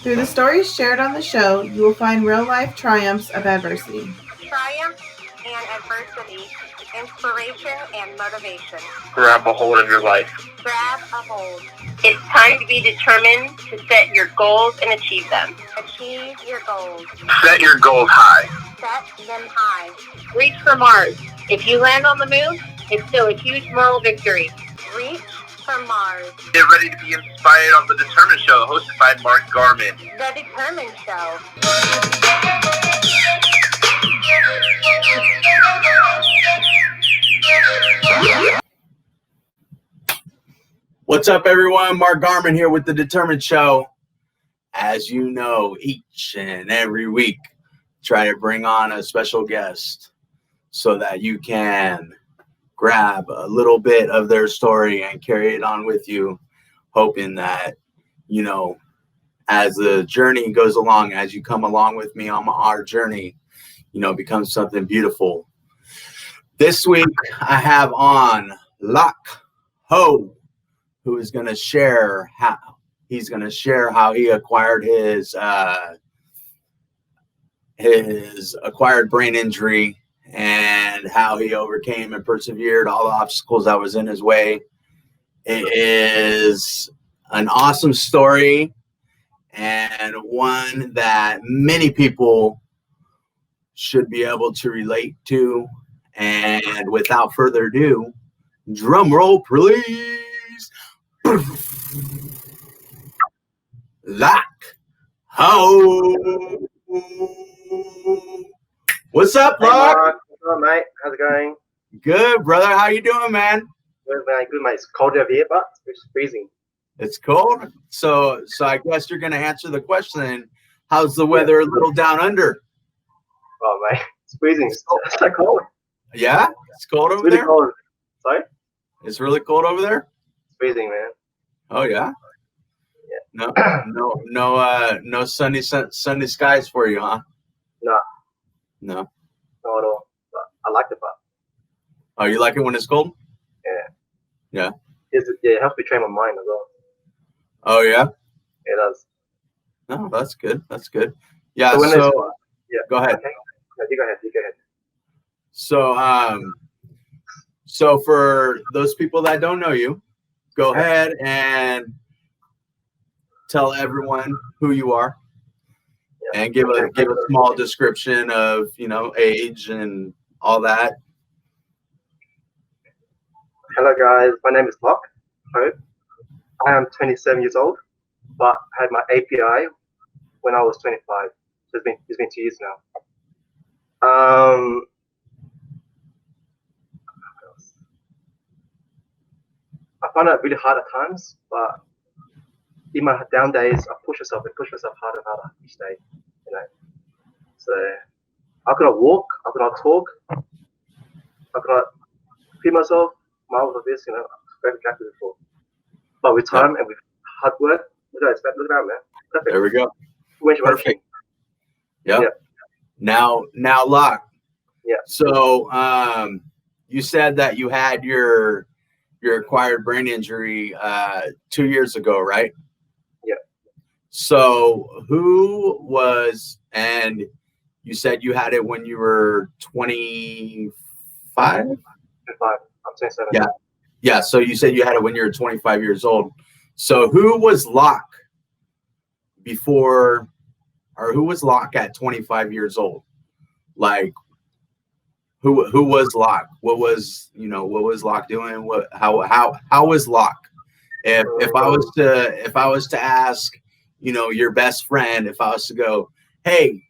Through the stories shared on the show, you will find real-life triumphs of adversity. Triumph and adversity, inspiration and motivation. Grab a hold of your life. Grab a hold. It's time to be determined to set your goals and achieve them. Achieve your goals. Set your goals high. Set them high. Reach for Mars. If you land on the moon, it's still a huge moral victory. Reach for Mars. Get ready to be inspired on The Determined Show, hosted by Mark Garman. The Determined Show. What's up, everyone? Mark Garman here with The Determined Show. As you know, each and every week, try to bring on a special guest so that you can grab a little bit of their story and carry it on with you, hoping that, you know, as the journey goes along, as you come along with me on our journey, you know, becomes something beautiful. This week, I have on Loc Ho, who is going to share how he acquired his acquired brain injury and how he overcame and persevered all the obstacles that was in his way. It is an awesome story and one that many people should be able to relate to. And without further ado, drum roll, please. Loc Ho. What's up, Loc? What's up, mate? How's it going? Good, brother. How you doing, man? Good, man. Good, mate. It's cold over here, but it's freezing. It's cold. So I guess you're gonna answer the question. How's the weather a little down under? Oh, mate, it's freezing. It's so cold. Yeah, it's cold over It's really there. cold. Sorry? It's really cold over there. It's freezing, man. Oh yeah. Yeah. No sunny skies for you, huh? No, No. not at all. But I like the part. Oh, you like it when it's cold? Yeah. Yeah. It helps me train my mind as well. Oh yeah. It does. No, that's good. That's good. Yeah. So when Yeah. Go ahead. Okay. No, you go ahead. You go ahead. So for those people that don't know you, go ahead and tell everyone who you are, and give a small description of, you know, age and all that. Hello, guys. My name is Loc Ho. I am 27 years old, but I had my API when I was 25. So it's been 2 years now. I find it really hard at times, but in my down days, I push myself harder and harder each day, you know. So I could not walk, I could not talk, I could not feed myself, miles of this, you know, very attractive before. But with time and with hard work, look at that, man. Perfect. There we go. Perfect. Yep. Yeah. Now, Loc. Yeah. So, you said that you had your acquired brain injury 2 years ago, right? Yeah. So who was, and you said you had it when you were 25? 25. I'm 27. Yeah. Yeah. So you said you had it when you were 25 years old. So who was Loc before, or who was Loc at 25 years old? Like, who was Loc? What was Loc doing? How was Loc? If I was to ask, you know, your best friend, if I was to go, hey,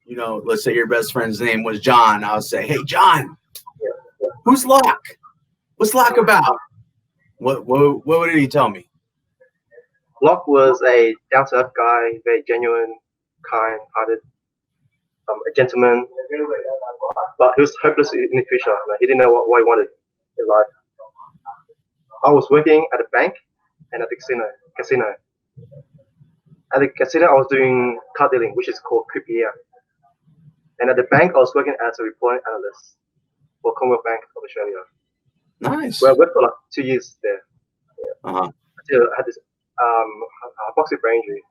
you know, let's say your best friend's name was John, I would say, hey, John, who's Loc? What's Loc about? What would he tell me? Loc was a down-to-earth guy, very genuine, kind-hearted, a gentleman, but he was hopeless in the future. Like, he didn't know what he wanted in life. I was working at a bank and at the casino. At the casino, I was doing card dealing, which is called croupier. And at the bank, I was working as a reporting analyst for Commonwealth Bank of Australia. Nice. Well, I worked for like 2 years there. Uh-huh. Until I had this hypoxic brain injury.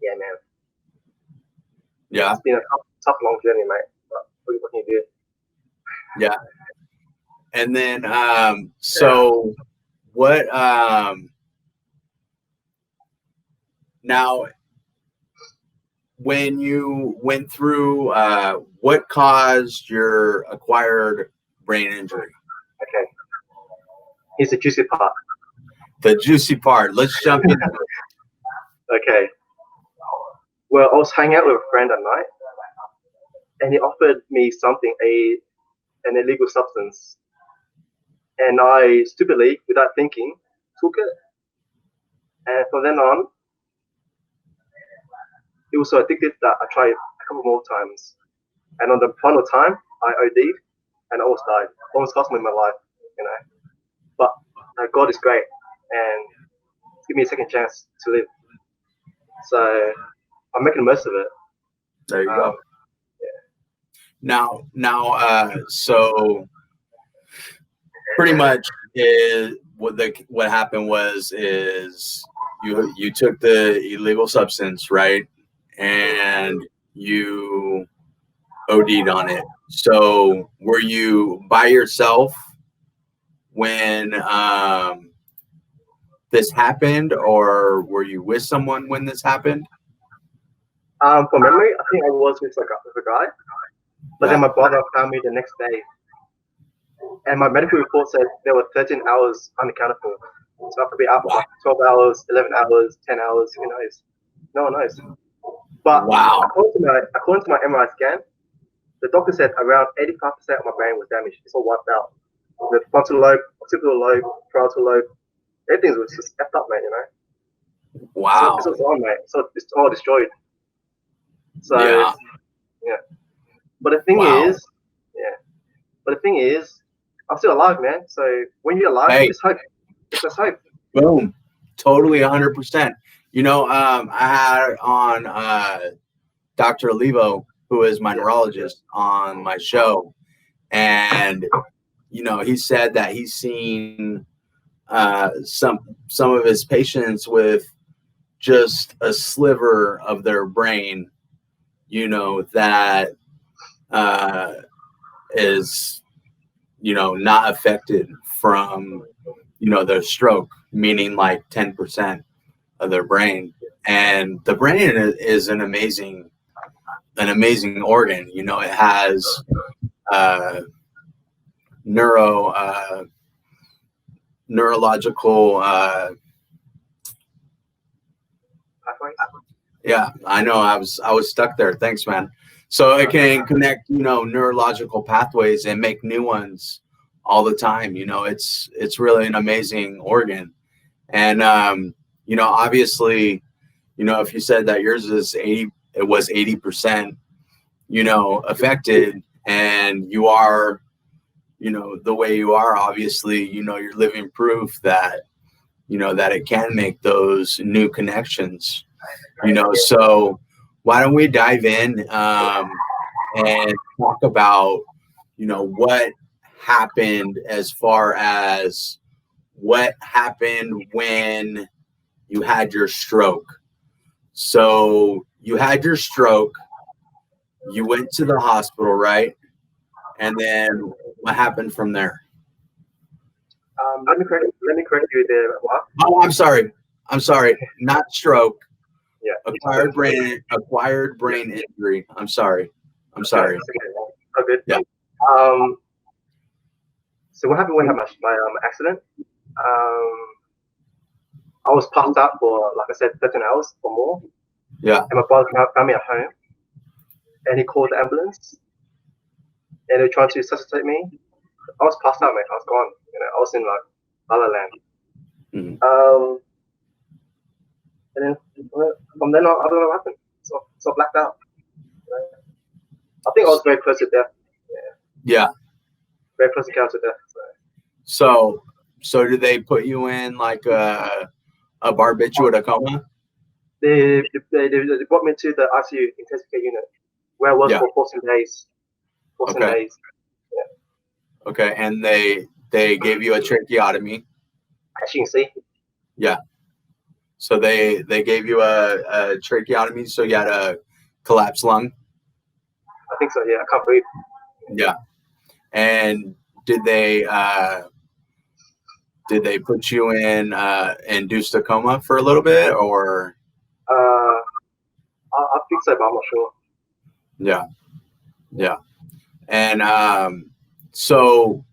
yeah, man. Yeah. It's been a tough long journey, mate. But what can you do? Yeah. And then, so what, now when you went through, what caused your acquired brain injury? Okay. Here's the juicy part. The juicy part. Let's jump in. Okay. Well, I was hanging out with a friend at night, and he offered me something, an illegal substance, and I stupidly, without thinking, took it. And from then on, it was so addictive that I tried a couple more times. And on the final time, I OD'd and I almost died. Almost cost me my life, you know. But God is great and give me a second chance to live. So I'm making the most of it. There you go. Now, so pretty much is what happened is you took the illegal substance, right? And you OD'd on it. So were you by yourself when this happened, or were you with someone when this happened? From memory, I think I was with a guy, but then my brother found me the next day, and my medical report said there were 13 hours unaccounted for. So I could be out for like 12 hours, 11 hours, 10 hours. Who knows? No one knows. But according to my MRI scan, the doctor said around 85% of my brain was damaged. It's all wiped out. The frontal lobe, occipital lobe, parietal lobe, everything was just effed up, mate. You know. Wow. So it's all gone, mate. So it's all destroyed. So yeah. But the thing is, I'm still alive, man. So when you're alive, there's hope. There's hope. Boom. Totally 100%. You know, I had on Dr. Olivo, who is my neurologist, on my show. And, you know, he said that he's seen some of his patients with just a sliver of their brain, you know, that is, you know, not affected from, you know, their stroke, meaning like 10% of their brain. And the brain is an amazing organ. You know, it has neurological yeah, I know. I was stuck there. Thanks, man. So it can connect, you know, neurological pathways and make new ones all the time. You know, it's really an amazing organ. And you know, obviously, you know, if you said that yours is 80%, you know, affected, and you are, you know, the way you are, obviously, you know, you're living proof that, you know, that it can make those new connections, you know. So why don't we dive in and talk about, you know, what happened as far as what happened when you had your stroke. So you had your stroke, you went to the hospital, right? And then what happened from there? Let me correct you there. What? Oh, I'm sorry. Not stroke. Yeah. Acquired brain injury. I'm sorry. Okay. Oh, good. Yeah. So what happened when I had my accident? I was passed out for, like I said, 13 hours or more. Yeah. And my brother found me at home, and he called the ambulance, and they were trying to resuscitate me. I was passed out, mate. I was gone. You know, I was in like La La Land. Mm-hmm. And then from then on, I don't know what happened. So I blacked out. You know? I think I was very close to death. Yeah. Very close to death. So did they put you in like a barbiturate coma? They brought me to the ICU intensive care unit where I was for 14 days. 14 days. Yeah. Okay, and they gave you a tracheotomy. As you can see. Yeah. So they gave you a tracheotomy, so you had a collapsed lung. I think so. Yeah, I can't breathe. Yeah. And did they put you in induced a coma for a little bit, or? I think so, but I'm not sure. Yeah, yeah. And so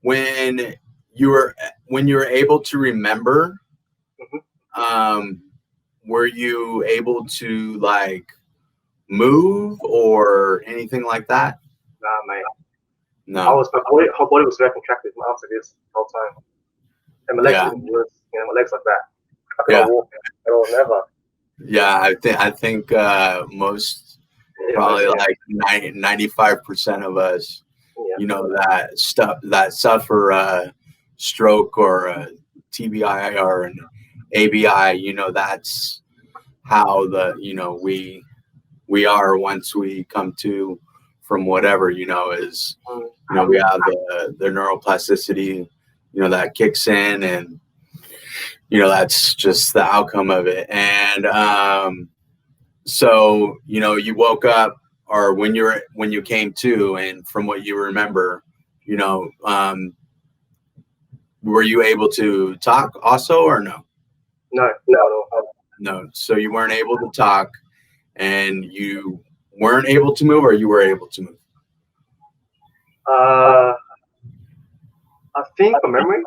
when you were able to remember, were you able to like move or anything like that? Nah, mate. No. My whole body was very contracted. My arms like this the whole time, and my legs was, my legs like that. I couldn't walk at all, never. Yeah, I think most, probably like 95% of us, that suffer stroke or TBI or an ABI. That's how we are once we come to from whatever is we have the neuroplasticity that kicks in, and that's just the outcome of it. And so you woke up, or when you came to, and from what you remember, were you able to talk also, or no? No. So you weren't able to talk, and you weren't able to move, or you were able to move? I think from memory,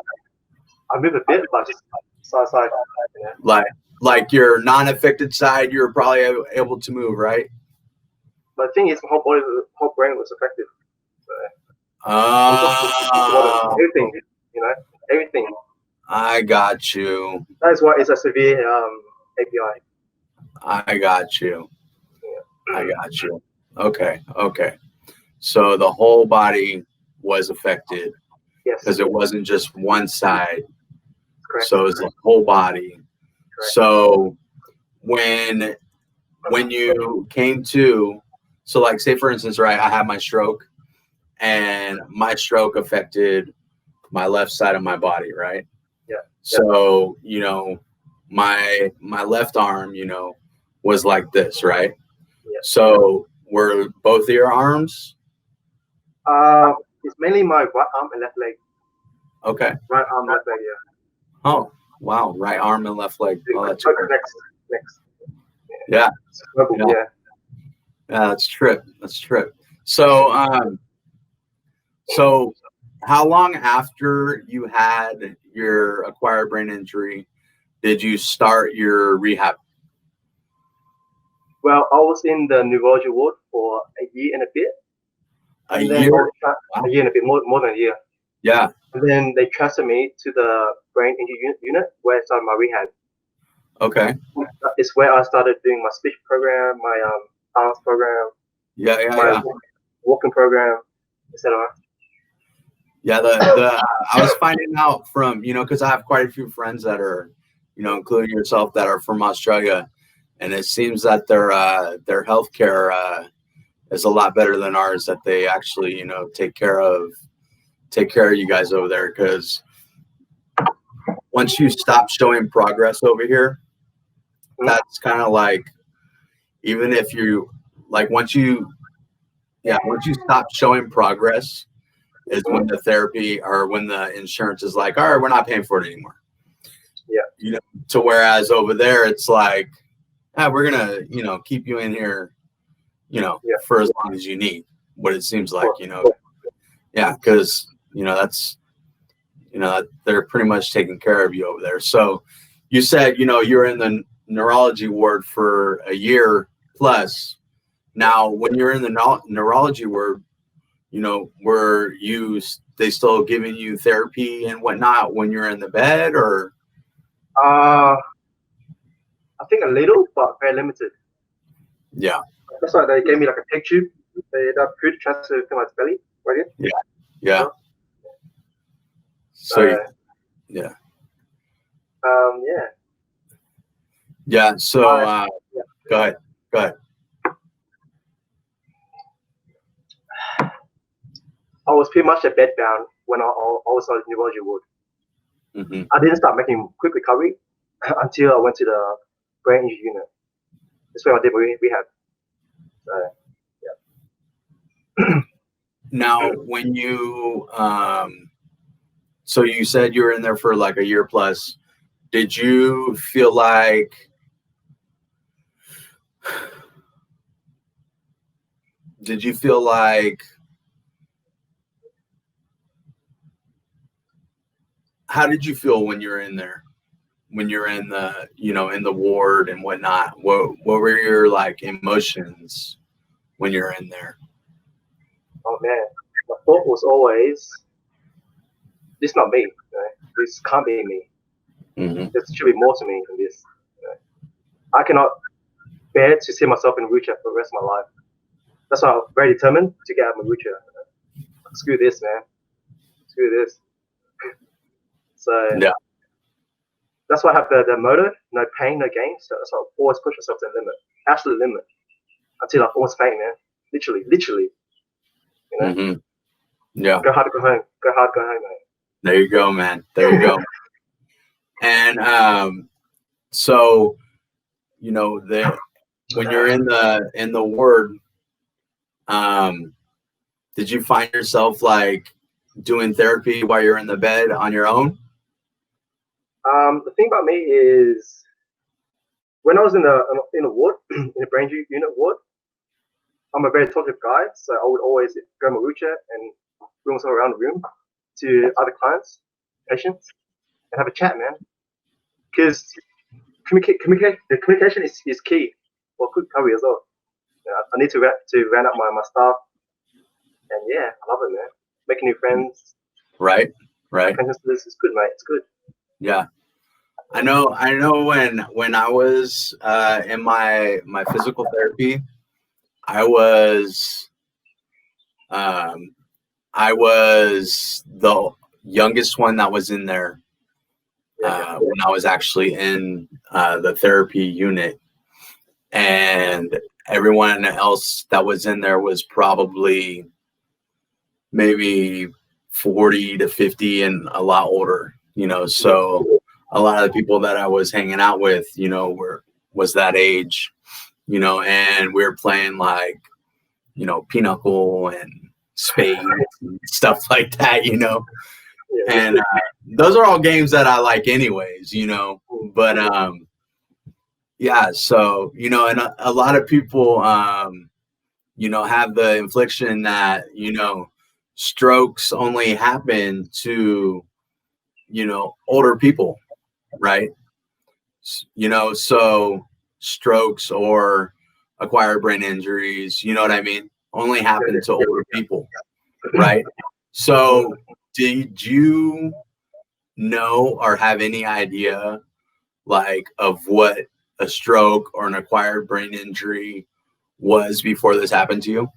I moved a bit, but just side. Like your non-affected side, you were probably able to move, right? But the thing is, my whole brain was affected. Everything, everything. I got you. That's why it's a severe API. I got you. I got you. Okay. So the whole body was affected. Yes. Because it wasn't just one side. Correct. So it was the whole body. Correct. So when you came to, so like say for instance, right, I had my stroke, and my stroke affected my left side of my body, right? Yeah. So, my left arm, was like this, right? Yeah. So were both of your arms? It's mainly my right arm and left leg. Okay. Right arm, left leg, yeah. Oh, wow. Right arm and left leg. Oh, that's next. Yeah. Yeah. Yeah, that's trip. So, so how long after you had your acquired brain injury did you start your rehab? Well, I was in the neurology ward for a year and a bit. A year? Wow. A year and a bit, more than a year. Yeah. And then they transferred me to the brain injury unit where I started my rehab. Okay. It's where I started doing my speech program, my arms program, my walking program, etc. Yeah, I was finding out from, because I have quite a few friends that are, including yourself, that are from Australia, and it seems that their healthcare is a lot better than ours. That they actually, take care of you guys over there, because once you stop showing progress over here, that's kind of like, even if you like, once you stop showing progress, is when the therapy or when the insurance is like, all right, we're not paying for it anymore. Yeah. To whereas over there, it's like, we're gonna, keep you in here, for as long as you need. What it seems like, yeah, because that's, they're pretty much taking care of you over there. So you said, you're in the neurology ward for a year plus. Now, when you're in the neurology ward, were they still giving you therapy and whatnot when you're in the bed, or? I think a little, but very limited. Yeah. That's why they gave me like a peg tube. They put transfer to my belly right here. Yeah. So yeah. Yeah. So go ahead. I was pretty much bed bound when I was on the neurology ward. Mm-hmm. I didn't start making quick recovery until I went to the brain injury unit. That's where I did rehab. So, yeah. Now, when you so you said you were in there for like a year plus. Did you feel like how did you feel when you were in there? When you're in the, in the ward and whatnot? What were your like emotions when you're in there? Oh man, my thought was always, this not me. This can't be me. Mm-hmm. There should be more to me than this. I cannot bear to see myself in a wheelchair for the rest of my life. That's why I'm very determined to get out of my wheelchair. Screw this, man. Screw this. So Yeah. that's why I have the motto, no pain, no gain. So I always push myself to the limit, absolute limit, until I almost faint, man. Literally. You know. Mm-hmm. Yeah. Go hard, go home. Go hard, go home, man. There you go, man. There you go. And so when you're in the ward, did you find yourself like doing therapy while you're in the bed on your own? The thing about me is, when I was in the ward, in the brain unit ward, I'm a very talkative guy, so I would always go in my wheelchair and bring myself around the room to other clients, patients, and have a chat, man. Because the communication is key for good recovery as well. I need to round up my staff, and yeah, I love it, man. Making new friends. Right. This is good, mate. It's good. Yeah. I know when I was in my physical therapy, I was the youngest one that was in there when I was actually in the therapy unit, and everyone else that was in there was probably maybe 40 to 50 and a lot older, so a lot of the people that I was hanging out with, was that age, and we were playing like, pinochle and spades and stuff like that, and those are all games that I like anyways, but yeah, so and a lot of people have the infliction that strokes only happen to older people, right? So strokes or acquired brain injuries, you know what I mean, only happen to older people, right? So did you know or have any idea like of what a stroke or an acquired brain injury was before this happened to you?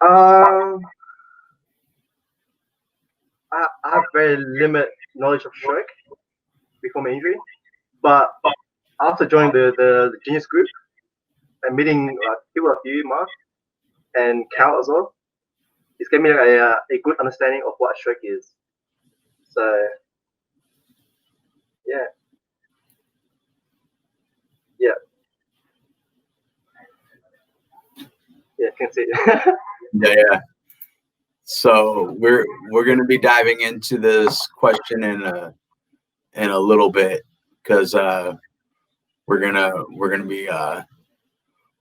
I have very limited knowledge of stroke before my injury, but after joining the Genyus group and meeting people like you, Mark, and Cal as well, it's gave me a good understanding of what a stroke is. So yeah, you can see it. Yeah. So we're going to be diving into this question in a little bit, because we're gonna be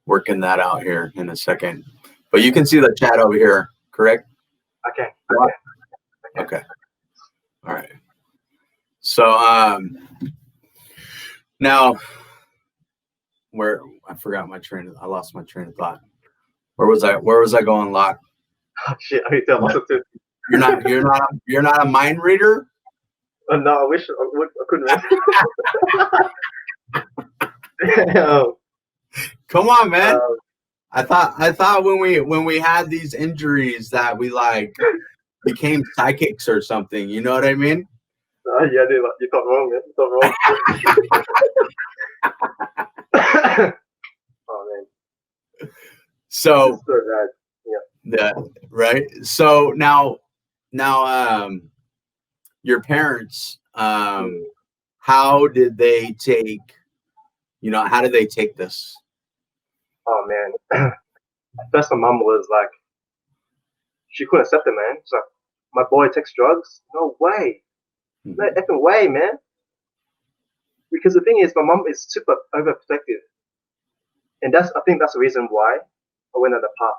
working that out here in a second. But you can see the chat over here, correct? Okay. All right. So now I lost my train of thought. Where was I going, Loc? Oh, shit, I need to also too. You're not a mind reader? No, I wish I couldn't. Damn. Come on, man. I thought when we had these injuries that we like became psychics or something. You know what I mean? Yeah, dude, you thought wrong, man. You thought wrong. Oh man. So bad. Yeah, right. So now your parents how did they take, how did they take this? Oh man. At first, my mom was like, she couldn't accept it, man. She's like, my boy takes drugs? No way. No effing way, man. Because the thing is, my mom is super overprotective. And I think that's the reason why I went on the path.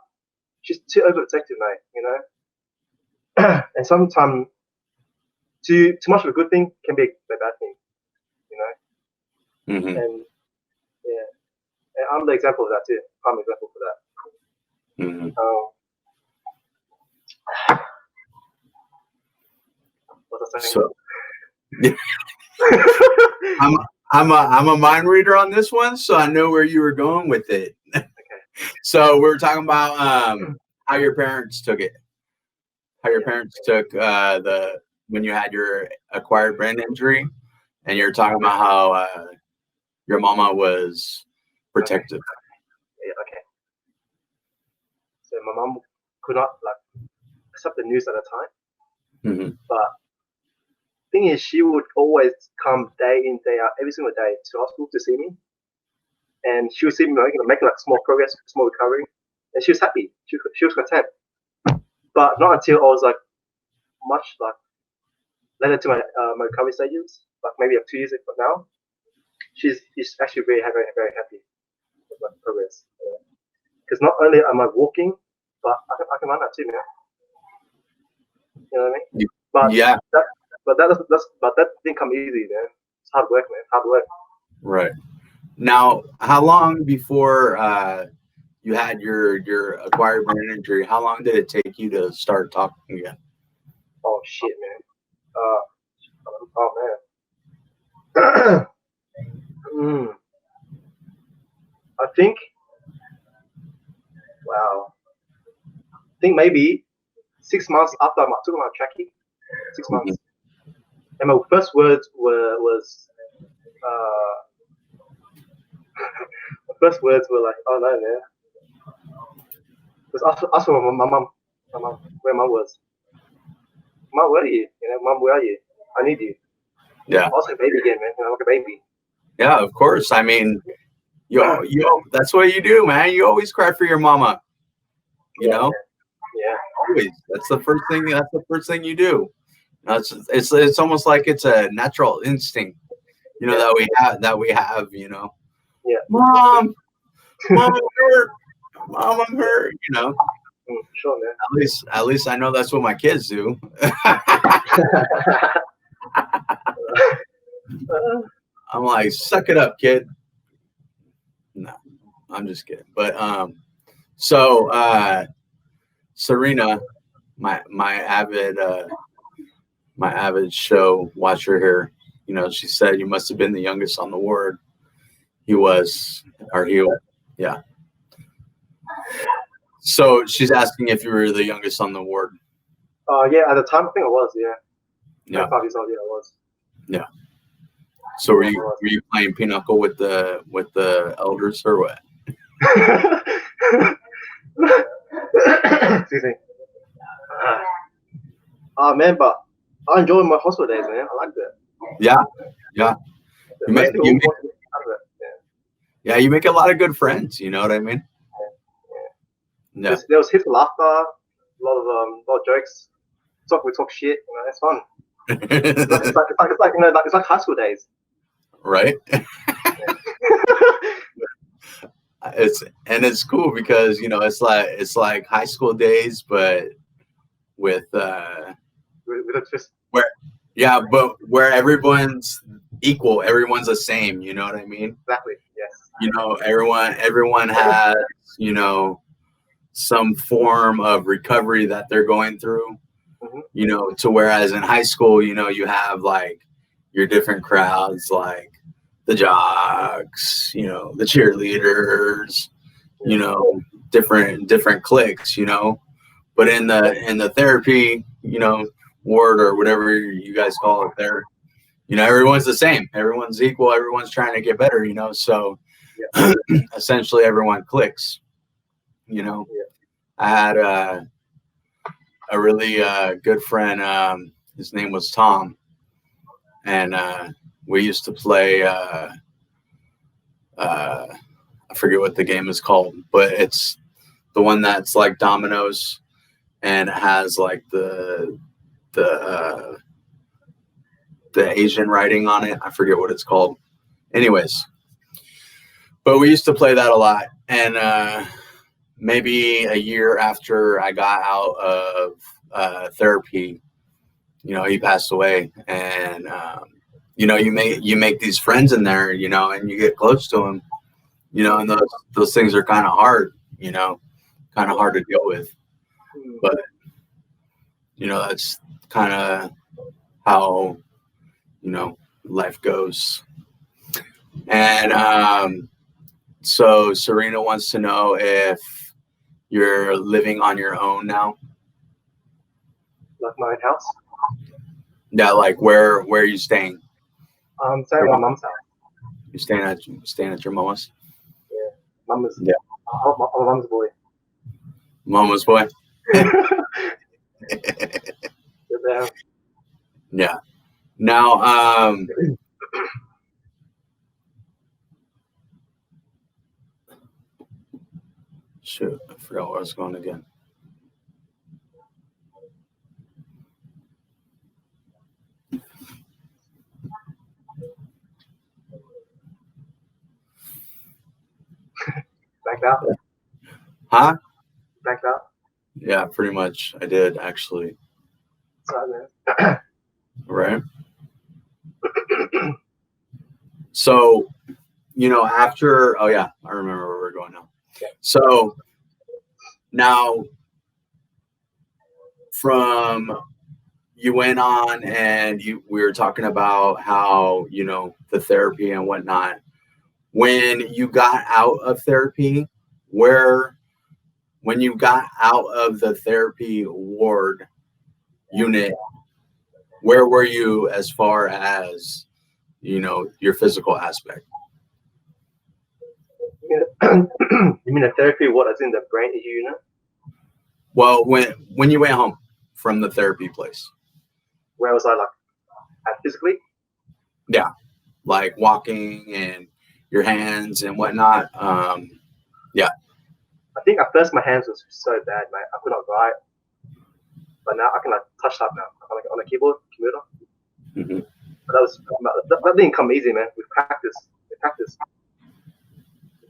She's too overprotective, mate, and sometimes too much of a good thing can be a bad thing, Mm-hmm. And yeah, and I'm the example of that too. I'm an example for that. Mm-hmm. What was I saying? So, I'm a mind reader on this one, so I know where you were going with it. Okay. So we were talking about how your parents took it. How your parents took when you had your acquired brain injury, and you're talking about how your mama was protective. Yeah, okay. So my mom could not accept the news at the time, but thing is, she would always come day in day out, every single day to hospital to see me, and she would see me making small progress, small recovery, and she was happy. She was content. But not until I was much later to my recovery stages, maybe 2 years from now, she's actually very happy, very happy with my progress. Because not only am I walking, but I can run that too, man. You know what I mean? But yeah. That didn't come easy, man. It's hard work, man. Hard work. Right. Now, how long before you had your acquired brain injury? How long did it take you to start talking again? Oh shit, man. I think. Wow. I think maybe 6 months after I took my trachea. 6 months. And my first words was my first words were like, "Oh no, man." Because asked for my mom, where mom was. Mom, where are you? Mom, where are you? I need you. Yeah. I was like a baby again, man. Like a baby. Yeah, of course. I mean, yo, that's what you do, man. You always cry for your mama. You know? Man. Yeah. Always. That's the first thing. That's the first thing you do. It's almost like it's a natural instinct, that we have. Yeah. Mom, I'm hurt. Mom, I'm hurt. Sure, man. At least I know that's what my kids do. I'm like, suck it up, kid. No, I'm just kidding. But so Serena, my avid show watcher here, she said you must have been the youngest on the ward. He was, or he, yeah. So she's asking if you were the youngest on the ward. Yeah, at the time I think I was, yeah. Yeah. 5 years old, yeah, I was. Yeah. So were you playing pinochle with the elders or what? Excuse me. Oh man, but I enjoy my hospital days, man. I like that. Yeah. You make a lot of good friends. You know what I mean? Yeah. There was hits of laughter, a lot of jokes. We talk shit. It's fun. It's like high school days. Right. It's cool because it's like high school days, but with a twist. But where everyone's equal, everyone's the same. You know what I mean? Exactly. Yes. Everyone has some form of recovery that they're going through. Mm-hmm. To whereas in high school, you have like your different crowds, like the jocks, the cheerleaders, different cliques, but in the therapy, ward or whatever you guys call it there, everyone's the same, everyone's equal, everyone's trying to get better, so essentially everyone clicks. I had a really good friend, his name was Tom, and we used to play. I forget what the game is called, but it's the one that's like dominoes, and it has like the Asian writing on it. I forget what it's called. Anyways, but we used to play that a lot, and maybe a year after I got out of therapy, he passed away, and you make these friends in there, and you get close to them, and those things are kind of hard, kind of hard to deal with, but that's kind of how life goes. And so Serena wants to know if you're living on your own now. Like my house. Yeah, like where are you staying? Staying at my mum's house. You're staying at your mama's? Yeah, mama's. Yeah. I'm a mama's boy. Mama's boy. Yeah. Now, shoot, I forgot where I was going again. Backed out? Huh? Backed out? Yeah, pretty much. I did, actually. Sorry, man. Right. So, after, oh yeah, I remember where we're going now. Yeah. So now from you went on and we were talking about how, the therapy and whatnot. When you got out of therapy, when you got out of the therapy ward unit, where were you as far as, your physical aspect? You mean the therapy? What is in the brain unit? Well, when you went home from the therapy place, where was I, like, physically? Yeah, like walking and your hands and whatnot. Yeah. I think at first my hands was so bad, mate. I could not write, but now I can like touch that now on a keyboard, computer. Mm-hmm. But that didn't come easy, man. With practice.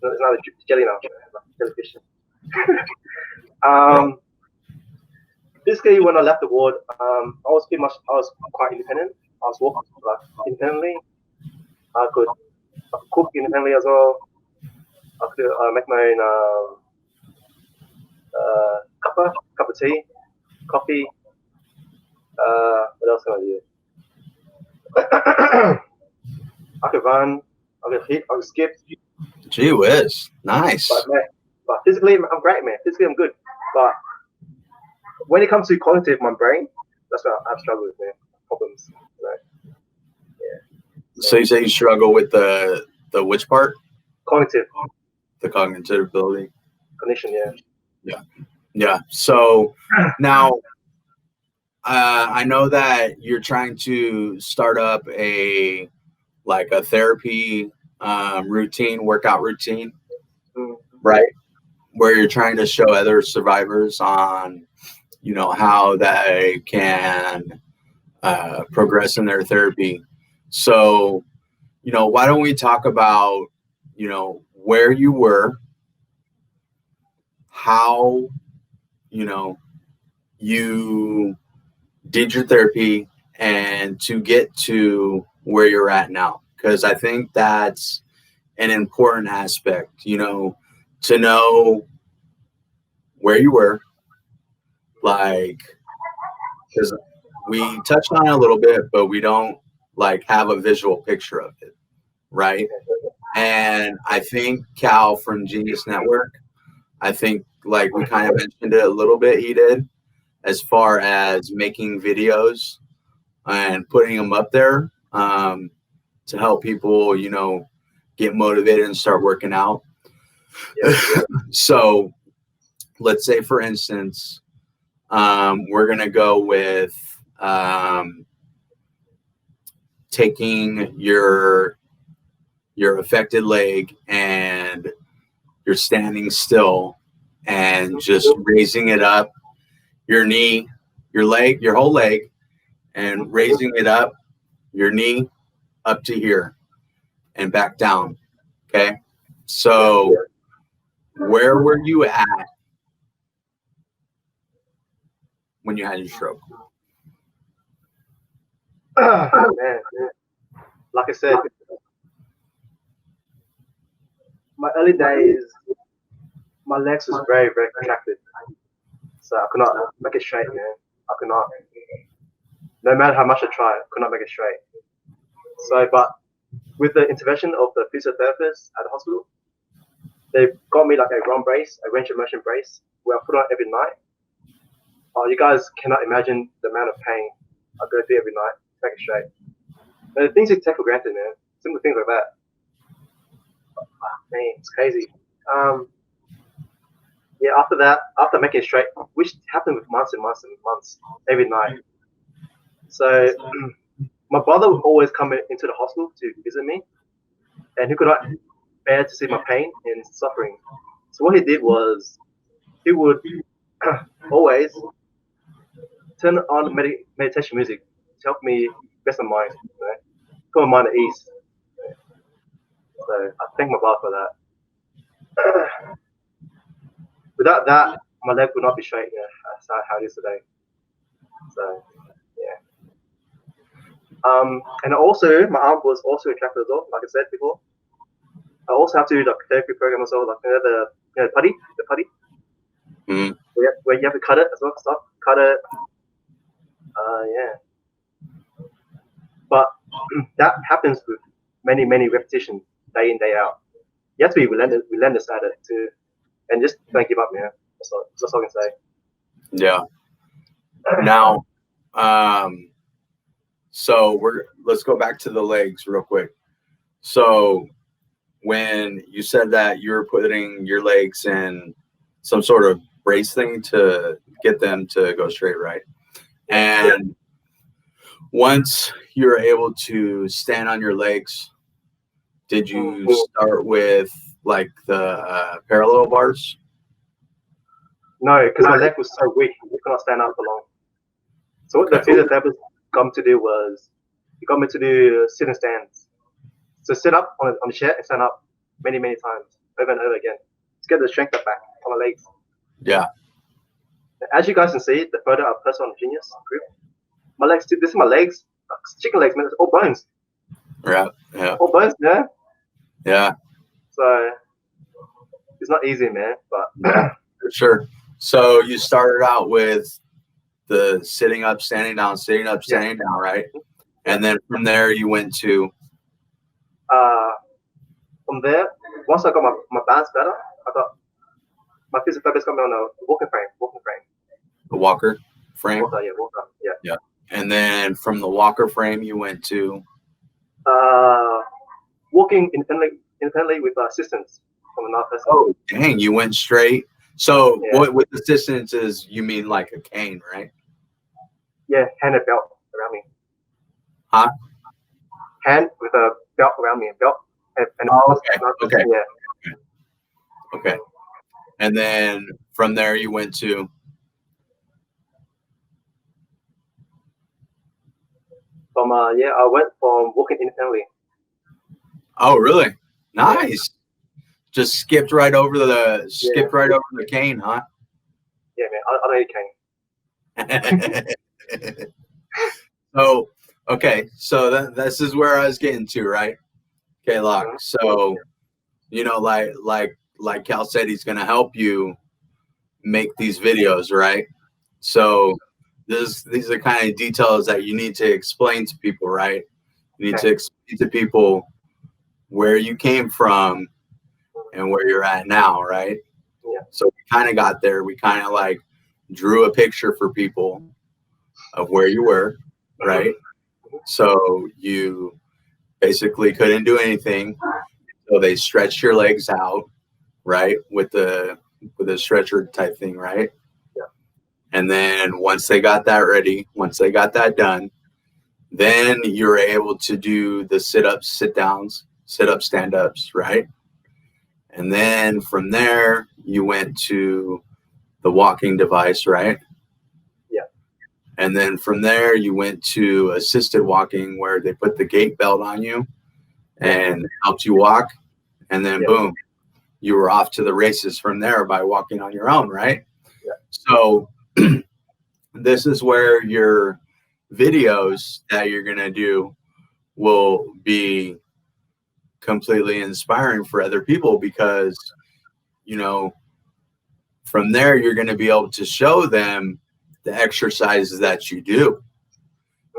It's not a jelly now, like jellyfish. Basically, when I left the ward, I was quite independent. I was walking like independently. I could cook independently as well. I could make my own cup of tea, coffee. What else can I do? I could run. I could hit. I could skip. Gee whiz, nice. But physically, I'm great, man. Physically, I'm good. But when it comes to cognitive, my brain, that's what I've struggled with, man. Problems. Yeah. So you say you struggle with the which part? Cognitive. The cognitive ability. Cognition, yeah. Yeah. So now, I know that you're trying to start up a therapy workout routine, right? Where you're trying to show other survivors on, how they can progress in their therapy. So, why don't we talk about, where you were, how, you did your therapy, and to get to where you're at now. Because I think that's an important aspect, to know where you were, because we touched on it a little bit, but we don't have a visual picture of it, right? And I think Cal from Genyus Network, I think we kind of mentioned it a little bit, he did, as far as making videos and putting them up there to help people, get motivated and start working out. So let's say, for instance, we're going to go with taking your affected leg and you're standing still and just raising it up, your knee, your leg, your whole leg, and raising it up, your knee up to here and back down. Okay. So where were you at when you had your stroke? Man, like I said, my early days, my legs was very, very contracted. So I could not make it straight, man. I could not. No matter how much I tried, I could not make it straight. So, but with the intervention of the physiotherapist at the hospital, they got me like a ROM brace, a range of motion brace, where I put on every night. Oh, you guys cannot imagine the amount of pain I go through every night to make it straight. And the things you take for granted, man. Simple things like that. Man, it's crazy. Yeah, after making it straight, which happened with months and months and months, every night. So my brother would always come into the hospital to visit me, and he could not bear to see my pain and suffering. So what he did was he would always turn on meditation music to help me rest my mind, put my mind at ease. So I thank my brother for that. Without that, my leg would not be straight. Yeah, that's how it is today. So yeah. And also my arm was also contracted as well, like I said before. I also have to do the therapy program as well, like the putty. Mm-hmm. Where you have to cut it as well, cut it. Yeah. But that happens with many repetitions, day in, day out. You have to be relentless at it too, and just don't give up, man. That's all I can say. Yeah. Now, so let's go back to the legs real quick. So when you said that you were putting your legs in some sort of brace thing to get them to go straight, right? And once you're able to stand on your legs, did you start with like the parallel bars? No, because my leg was so weak, I could not stand up for long. So what the physiotherapist got me to do was, he got me to do sit and stands. So sit up on the chair and stand up many times, over and over again, to get the strength back on my legs. Yeah. As you guys can see, the photo I posted on Genyus group, my legs, this is my legs, chicken legs, man, it's all bones. Yeah. All bones, man. Yeah. So it's not easy, man, but yeah, for sure. So you started out with the sitting up, standing down, sitting up, standing down, right? And then from there you went to from there, once I got my balance better, I thought my physiotherapist got me on a walking frame. the walker frame. Walker. Yeah. And then from the walker frame you went to walking independently with assistance from another person. Oh, dang, you went straight. So what with assistance is, you mean like a cane, right? Yeah, hand and belt around me. Huh? Hand with a belt around me, and okay. Yeah. Okay. And then from there you went to I went from walking independently. Oh, really? Nice. Just skipped right over the cane, huh? Yeah, man. I don't need a cane. So, okay. So this is where I was getting to, right? Okay, Loc. So, like Cal said, he's going to help you make these videos, right? So these are kind of details that you need to explain to people, right? You need to explain to people where you came from and where you're at now, right? Yeah. So we kind of got there. We kind of like drew a picture for people of where you were, right? So you basically couldn't do anything. So they stretched your legs out, right? With a stretcher type thing, right? Yeah. And then once they got that ready, once they got that done, Then you're able to do the sit-ups, sit-downs, sit-ups, stand-ups, right? And then from there, you went to the walking device, right? Yeah. And then from there, you went to assisted walking where they put the gait belt on you and helped you walk. And then boom, you were off to the races from there by walking on your own, right? Yeah. So this is where your videos that you're going to do will be completely inspiring for other people, because, you know, from there, you're going to be able to show them the exercises that you do,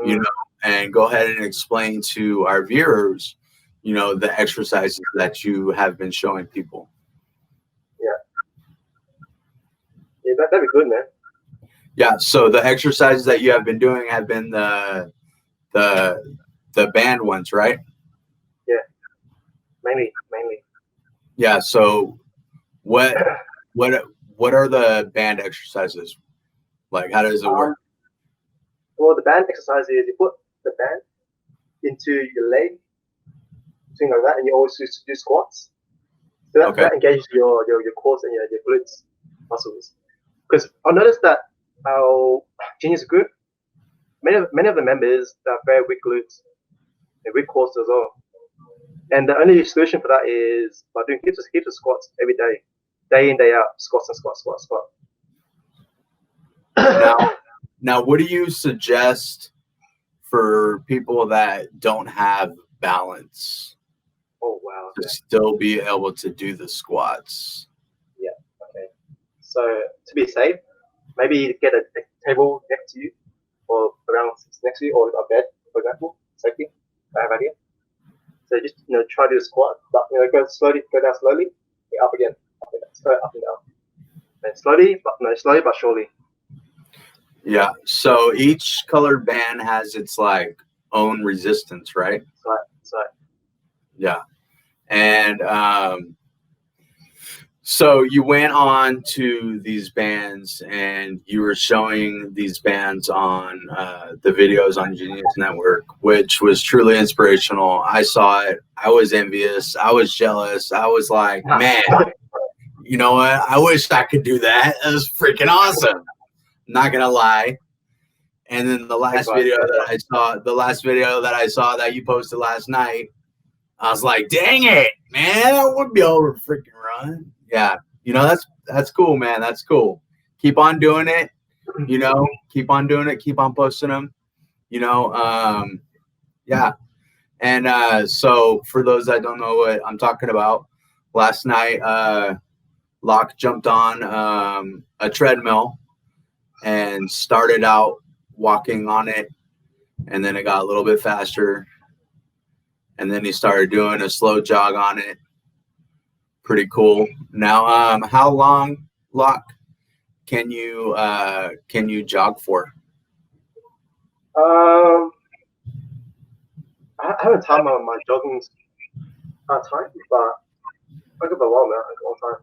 you know, and go ahead and explain to our viewers, you know, the exercises that you have been showing people. Yeah, that'd be good, man. Yeah. So the exercises that you have been doing have been the band ones, right? Yeah. Mainly. Yeah. So what are the band exercises? Like, how does it work? Well, the band exercise is you put the band into your leg, something like that, and you always do squats. So that engages your quads and your glutes muscles. Because I noticed that our Genyus group, many of the members have very weak glutes and weak quads as well. And the only solution for that is by doing heaps of squats every day, day in, day out, squats and squats. Now, what do you suggest for people that don't have balance? Oh, wow. To still be able to do the squats. Yeah. Okay. So to be safe, maybe get a table next to you, or around next to you, or a bed, for example. Safety. I have idea. So just try to do a squat, but go down slowly, up again, slowly up and down, and slowly but surely. Yeah. So each colored band has its like own resistance, right? Right. Yeah. And so you went on to these bands and you were showing these bands on the videos on Genyus Network, which was truly inspirational. I saw it. I was envious. I was jealous. I was like, man, you know what? I wish I could do that. It was freaking awesome. Not going to lie. And then the last video that I saw that you posted last night, I was like, dang it, man, I would be able to freaking run. Yeah. That's cool, man. That's cool. Keep on doing it. Keep on doing it. Keep on posting them. Yeah. And so for those that don't know what I'm talking about, last night, Loc jumped on a treadmill and started out walking on it. And then it got a little bit faster. And then he started doing a slow jog on it. Pretty cool. Now, how long, Loc, can you jog for? I haven't timed my jogging time, but I go for a while, man. A long time.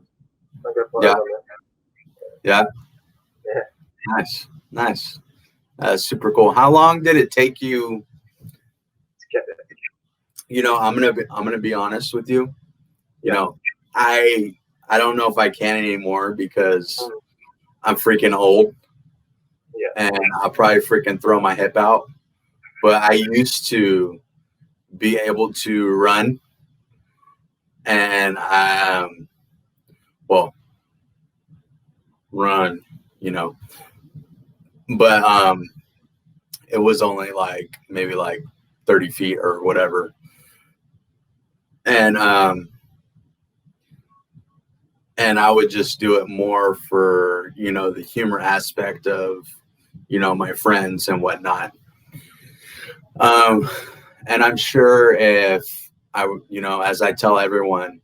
I go for a while, man. Yeah. Nice. That's super cool. How long did it take you? I'm gonna be honest with you. I don't know if I can anymore because I'm freaking old. Yeah. And I'll probably freaking throw my hip out. But I used to be able to run and run, but it was only like maybe like 30 feet or whatever. And I would just do it more for, the humor aspect of, my friends and whatnot. And I'm sure if I, as I tell everyone,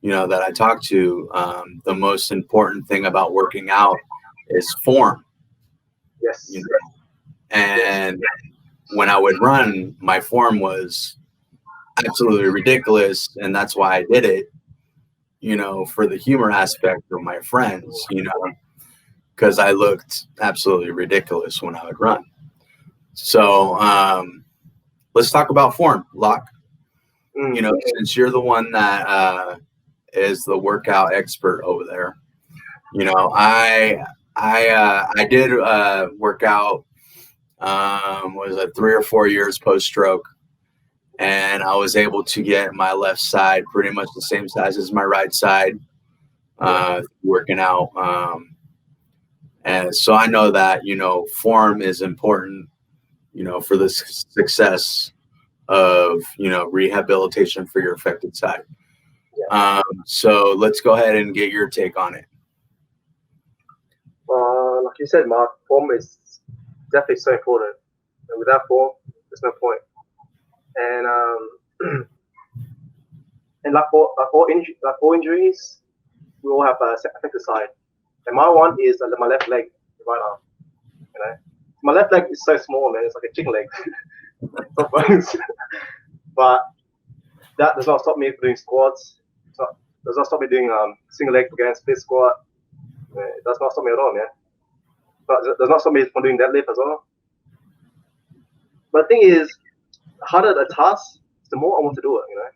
that I talk to, the most important thing about working out is form. Yes. And when I would run, my form was absolutely ridiculous. And that's why I did it, for the humor aspect of my friends, because I looked absolutely ridiculous when I would run. So, let's talk about form, Loc. Mm. You know, since you're the one that is the workout expert over there. You know, I did work out was it 3 or 4 years post stroke, and I was able to get my left side pretty much the same size as my right side working out. And so I know that, you know, form is important, you know, for the success of, you know, rehabilitation for your affected side. So let's go ahead and get your take on it. Like you said, Mark, form is definitely so important. And without form, there's no point. And and like all injuries, we all have a affected side. And my one is my left leg, the right arm. You know, my left leg is so small, man. It's like a chicken leg. But that does not stop me from doing squats. Does not stop me doing single leg against split squat. It does not stop me at all, man. But it does not stop me from doing deadlift as well. But the thing is, the harder the task, the more I want to do it, you know?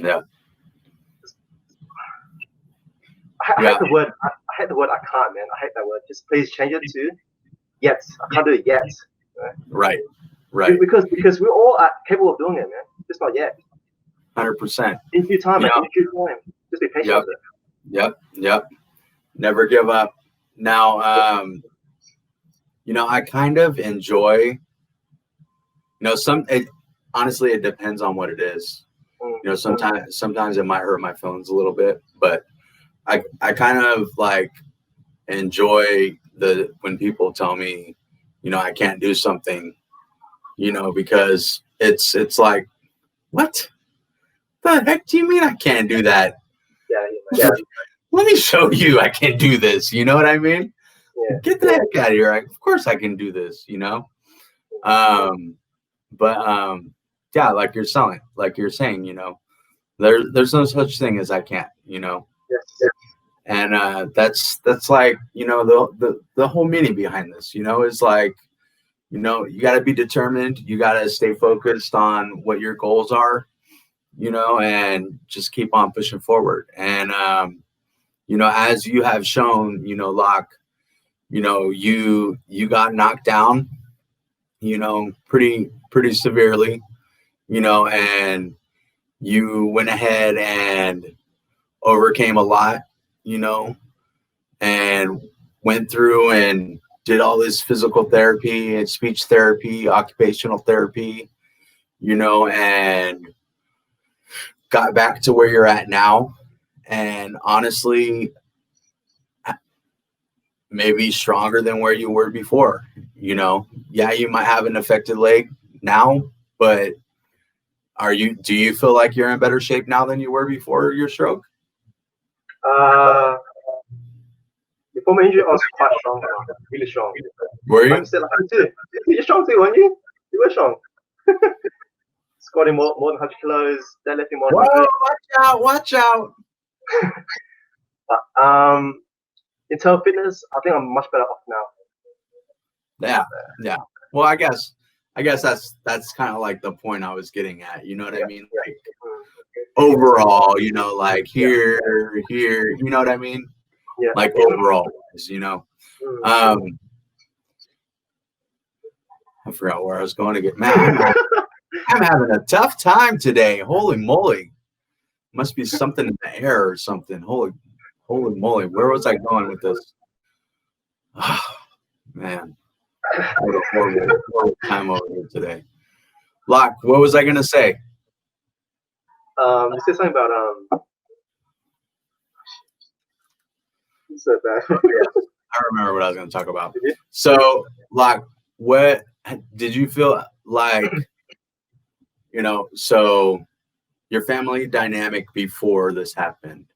Yeah. I hate the word. I hate the word I can't, man. I hate that word. Just please change it to yet. I can't do it yet. Right. Right. Because we all are capable of doing it, man. Just not yet. 100%. In due time, man. In due time. Just be patient with it. Yep. Never give up. Now, you know, I kind of enjoy, you know, honestly, it depends on what it is. You know, sometimes it might hurt my feelings a little bit, but I kind of like enjoy when people tell me, you know, I can't do something, you know, because it's like, what the heck do you mean I can't do that? Yeah. Let me show you I can do this. You know what I mean? Yeah. Get the heck out of here. Of course I can do this, you know? Yeah, like you're saying, you know, there's no such thing as I can't, you know? Yes. And that's like, you know, the whole meaning behind this, you know, is like, you know, you got to be determined. You got to stay focused on what your goals are, you know, and just keep on pushing forward. And, you know, as you have shown, you know, Loc, you know, you got knocked down, you know, pretty severely, you know, and you went ahead and overcame a lot, you know, and went through and did all this physical therapy and speech therapy, occupational therapy, you know, and got back to where you're at now. And honestly, maybe stronger than where you were before, you know. Yeah, you might have an affected leg now, but do you feel like you're in better shape now than you were before your stroke? Before my injury, I was quite strong, really strong. Were you? You're strong too, weren't you? You were strong. Squatting more than 100 kilos, deadlifting more than 100. Watch out. In terms of fitness, I think I'm much better off now. Yeah. Well, I guess that's kind of like the point I was getting at. You know what I mean? Like overall, you know, like here, you know what I mean? Yeah. Like overall, you know. I forgot where I was going to get. Man, I'm having a tough time today. Holy moly! Must be something in the air or something. Holy moly! Where was I going with this? Oh, man, what a horrible time over here today. Loc, what was I gonna say? You said something about so bad. I remember what I was going to talk about. So, Loc, what did you feel like, you know, so your family dynamic before this happened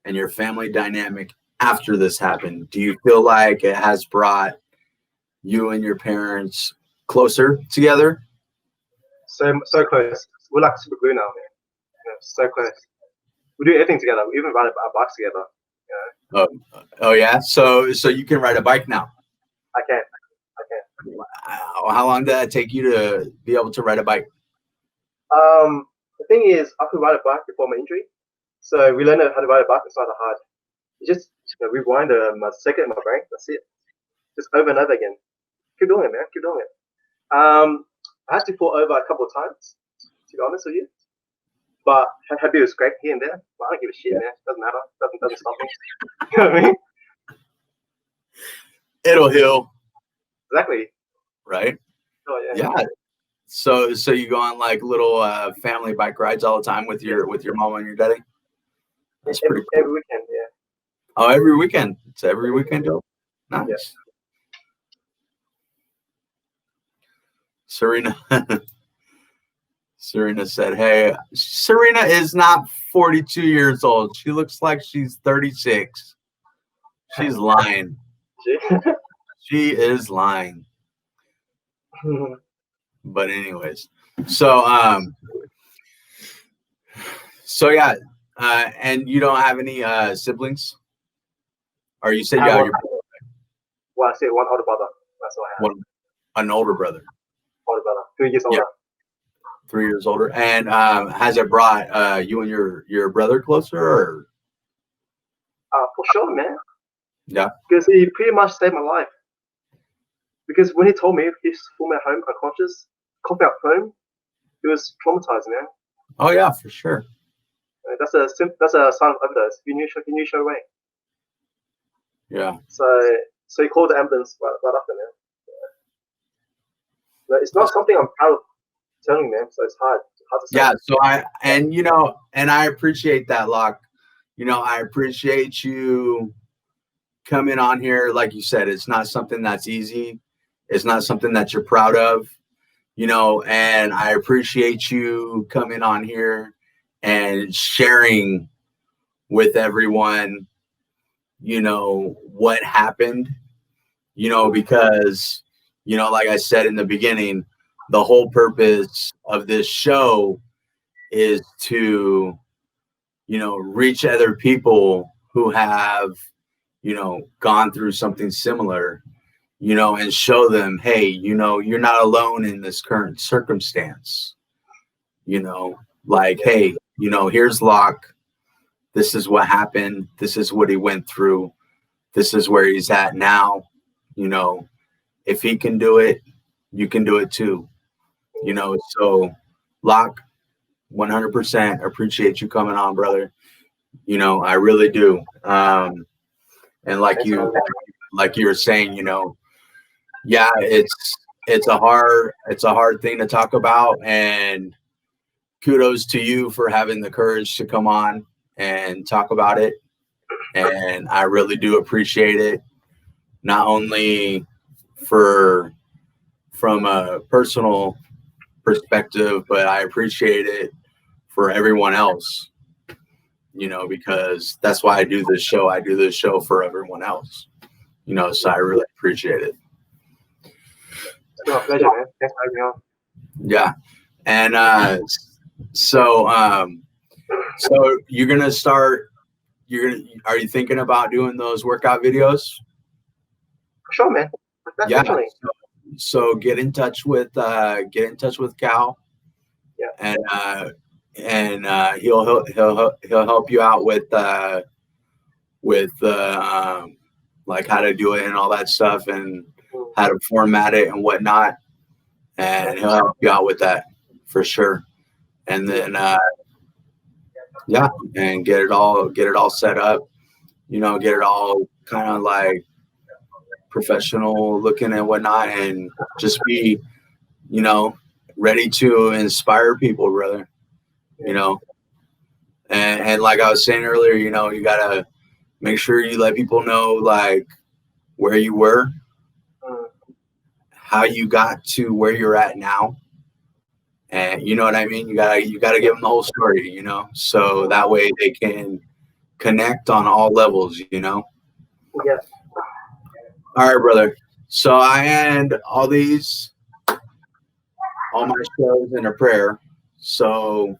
and your family dynamic after this happened, do you feel like it has brought you and your parents closer together? So close. We're like super glue now, man. You know, so close. We do everything together. We even ride our bikes together. Oh yeah. So you can ride a bike now. I can. how long did that take you to be able to ride a bike? The thing is, I could ride a bike before my injury, so we learned how to ride a bike. It's not that hard. You just rewind my second in my brain. That's it. Just over and over again. Keep doing it, man. Keep doing it. I had to fall over a couple of times, to be honest with you. But had a bit of scrape here and there. Well, I don't give a shit, man. Doesn't matter. Doesn't stop me. You know what I mean? It'll heal. Exactly. Right? Oh yeah. Yeah. So you go on like little family bike rides all the time with your mom and your daddy? That's pretty cool. Every weekend, yeah. Oh, every weekend. It's every weekend, Joe. Nice. Yeah. Serena said, "Hey, Serena is not 42 years old. She looks like she's 36. She's lying. She is lying." But anyways, so yeah, and you don't have any siblings? Or you said you have your well, I said one older brother. That's all I have. an older brother. Older brother, 3 years older. Yeah. 3 years older. And has it brought you and your brother closer? Or? For sure, man. Yeah. Because he pretty much saved my life. Because when he told me he found me at home unconscious, coughed out home, it was traumatized, man. Oh yeah, for sure. That's a sign of overdose. You knew straight away. Yeah. So he called the ambulance right after, man. But it's not something I'm proud of telling, man. So it's hard to say. Yeah. So I appreciate that, Loc. I appreciate you coming on here. Like you said, it's not something that's easy. It's not something that you're proud of, and I appreciate you coming on here and sharing with everyone, what happened, because, like I said in the beginning, the whole purpose of this show is to, reach other people who have, gone through something similar, and show them, hey, you're not alone in this current circumstance, like, hey, here's Loc. This is what happened. This is what he went through. This is where he's at now. If he can do it, you can do it too. So Loc, 100% appreciate you coming on, brother. I really do. And like you were saying, yeah, it's a hard thing to talk about, and kudos to you for having the courage to come on and talk about it. And I really do appreciate it, not only from a personal perspective, but I appreciate it for everyone else, because that's why I do this show. I do this show for everyone else, so I really appreciate it. It's my pleasure, man. Thanks for having me on. Yeah. And so you're gonna start. Are you thinking about doing those workout videos? For sure, man. Definitely. Yeah. So get in touch with Cal. Yeah. And he'll help you out with like how to do it and all that stuff, and how to format it and whatnot. And he'll help you out with that for sure. And then and get it all set up, get it all kind of like professional looking and whatnot, and just be, ready to inspire people, brother. And like I was saying earlier, you gotta make sure you let people know like where you were, how you got to where you're at now. And you know what I mean? You gotta give them the whole story, so that way they can connect on all levels, Yeah. All right, brother. So I end all my shows in a prayer. So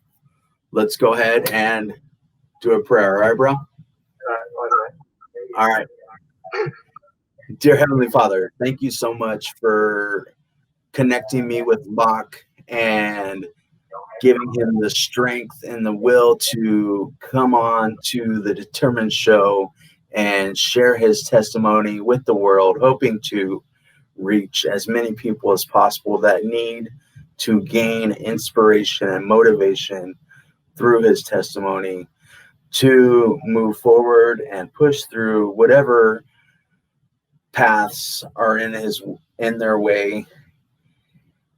let's go ahead and do a prayer. All right, bro? All right. All right. Dear Heavenly Father, thank you so much for connecting me with Loc and giving him the strength and the will to come on to the Determined Show and share his testimony with the world, hoping to reach as many people as possible that need to gain inspiration and motivation through his testimony to move forward and push through whatever paths are in their way.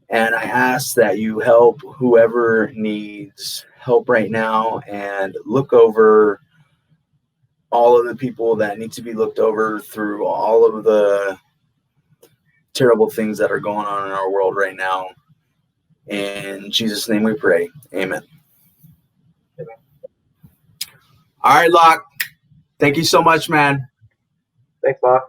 And I ask that you help whoever needs help right now and look over all of the people that need to be looked over through all of the terrible things that are going on in our world right now. In Jesus' name we pray. Amen. All right, Loc. Thank you so much, man. Thanks, Mark.